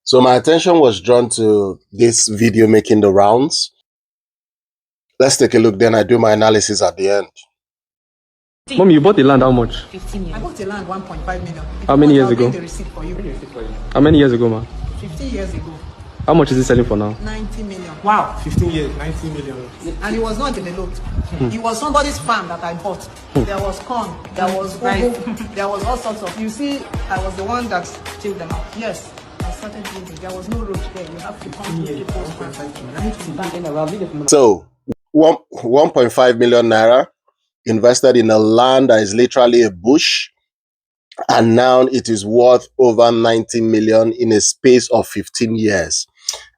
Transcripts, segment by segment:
So my attention was drawn to this video making the rounds. Let's take a look, then I do my analysis at the end. Mom, you bought the land how much? 15 years. I bought the land 1.5 million. How many years ago? The receipt for you. How many years ago, ma? 15 years ago. How much is it selling for now? 90 million. Wow, 15 years, 90 million. And it was not developed. It was somebody's farm that I bought. There was corn, there was rice, there was all sorts of. You see, I was the one that tilled them out. Yes, I started building. There was no road there. You have to come to people's farm. So 1.5 million naira invested in a land that is literally a bush, and now it is worth over 90 million in a space of 15 years.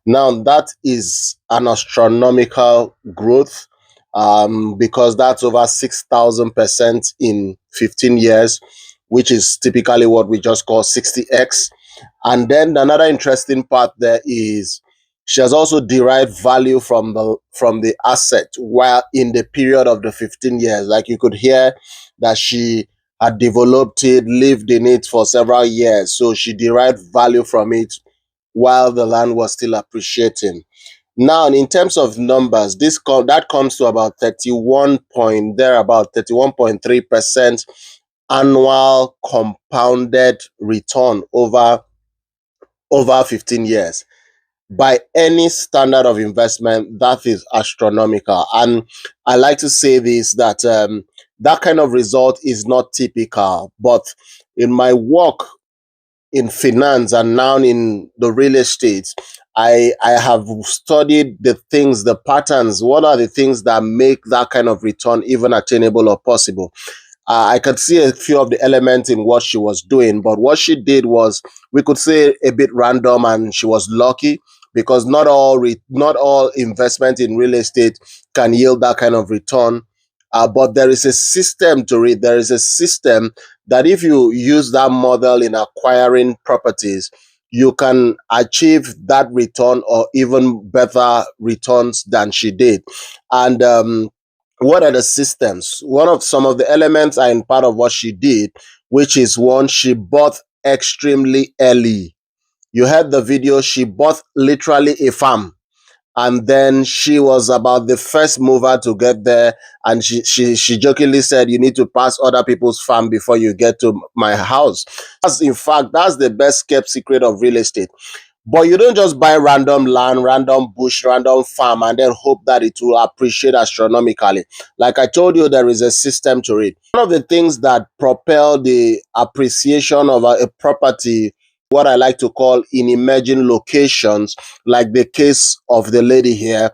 Now that is an astronomical growth, because that's over 6,000% in 15 years, which is typically what we just call 60x. And then another interesting part there is she has also derived value from the asset while in the period of the 15 years. Like you could hear that she had developed it, lived in it for several years. So she derived value from it while the land was still appreciating. Now, in terms of numbers, that comes to about 31.3% annual compounded return over 15 years. By any standard of investment, that is astronomical. And I like to say this, that that kind of result is not typical. But in my work in finance and now in the real estate, I have studied the things, the patterns. What are the things that make that kind of return even attainable or possible? I could see a few of the elements in what she was doing, but what she did was, we could say, a bit random, and she was lucky, because not all investment in real estate can yield that kind of return. But there is a system to it. There is a system that if you use that model in acquiring properties, you can achieve that return or even better returns than she did. And what are the systems? Some of the elements are in part of what she did, which is one, she bought extremely early. You heard the video, she bought literally a farm. And then she was about the first mover to get there. And she jokingly said, you need to pass other people's farm before you get to my house. In fact, that's the best kept secret of real estate. But you don't just buy random land, random bush, random farm, and then hope that it will appreciate astronomically. Like I told you, there is a system to it. One of the things that propel the appreciation of a property, what I like to call in emerging locations, like the case of the lady here,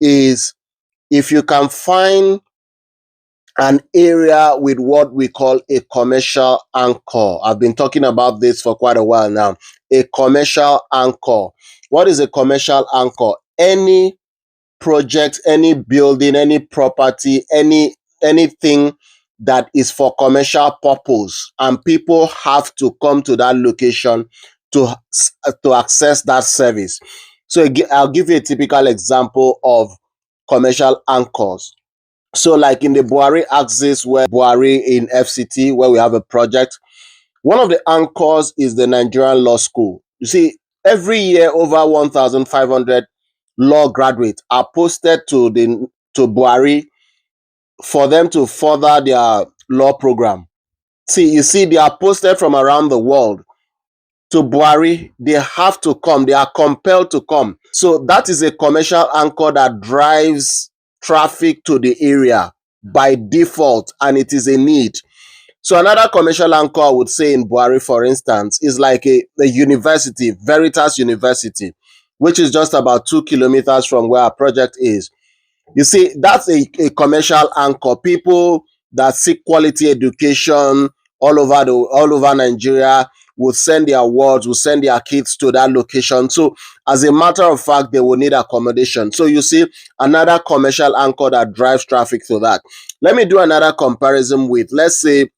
is if you can find an area with what we call a commercial anchor. I've been talking about this for quite a while now. A commercial anchor. What is a commercial anchor? Any project, any building, any property, anything that is for commercial purpose, and people have to come to that location to access that service. So I'll give you a typical example of commercial anchors. So like in the Buhari axis, where Buhari in FCT, where we have a project, one of the anchors is the Nigerian Law School. You see, every year over 1,500 law graduates are posted to Buhari for them to further their law program. You see, they are posted from around the world to Buhari. They have to come. They are compelled to come. So that is a commercial anchor that drives traffic to the area by default, and it is a need. So another commercial anchor I would say in Buhari, for instance, is like a university, Veritas University, which is just about 2 kilometers from where our project is. You see, that's a commercial anchor. People that seek quality education all over Nigeria will send their wards, will send their kids to that location. So as a matter of fact, they will need accommodation. So you see, another commercial anchor that drives traffic to that. Let me do another comparison with, let's say,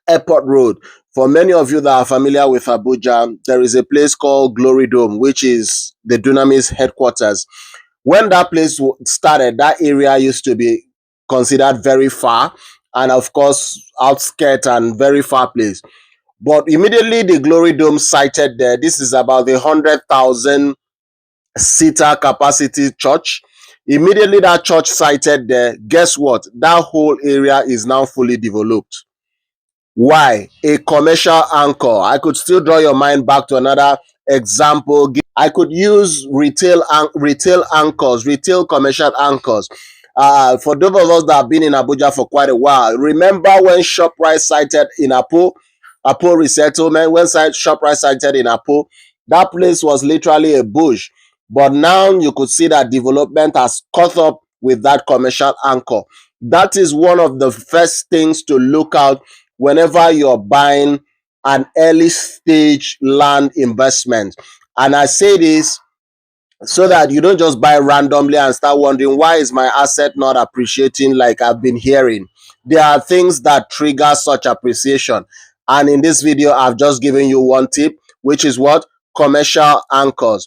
Airport Road. For many of you that are familiar with Abuja, there is a place called Glory Dome, which is the Dunamis headquarters. When that place started, that area used to be considered very far, and of course, outskirts and very far place. But immediately the Glory Dome sighted there, this is about the 100,000 seater capacity church. Immediately that church sighted there, guess what? That whole area is now fully developed. Why? A commercial anchor. I could still draw your mind back to another example. I could use retail anchors, retail commercial anchors. For those of us that have been in Abuja for quite a while, remember when ShopRite sited in Apo resettlement, when ShopRite sited in Apo, that place was literally a bush. But now you could see that development has caught up with that commercial anchor. That is one of the first things to look out whenever you're buying an early stage land investment. And I say this so that you don't just buy randomly and start wondering, why is my asset not appreciating like I've been hearing? There are things that trigger such appreciation. And in this video, I've just given you one tip, which is what? Commercial anchors.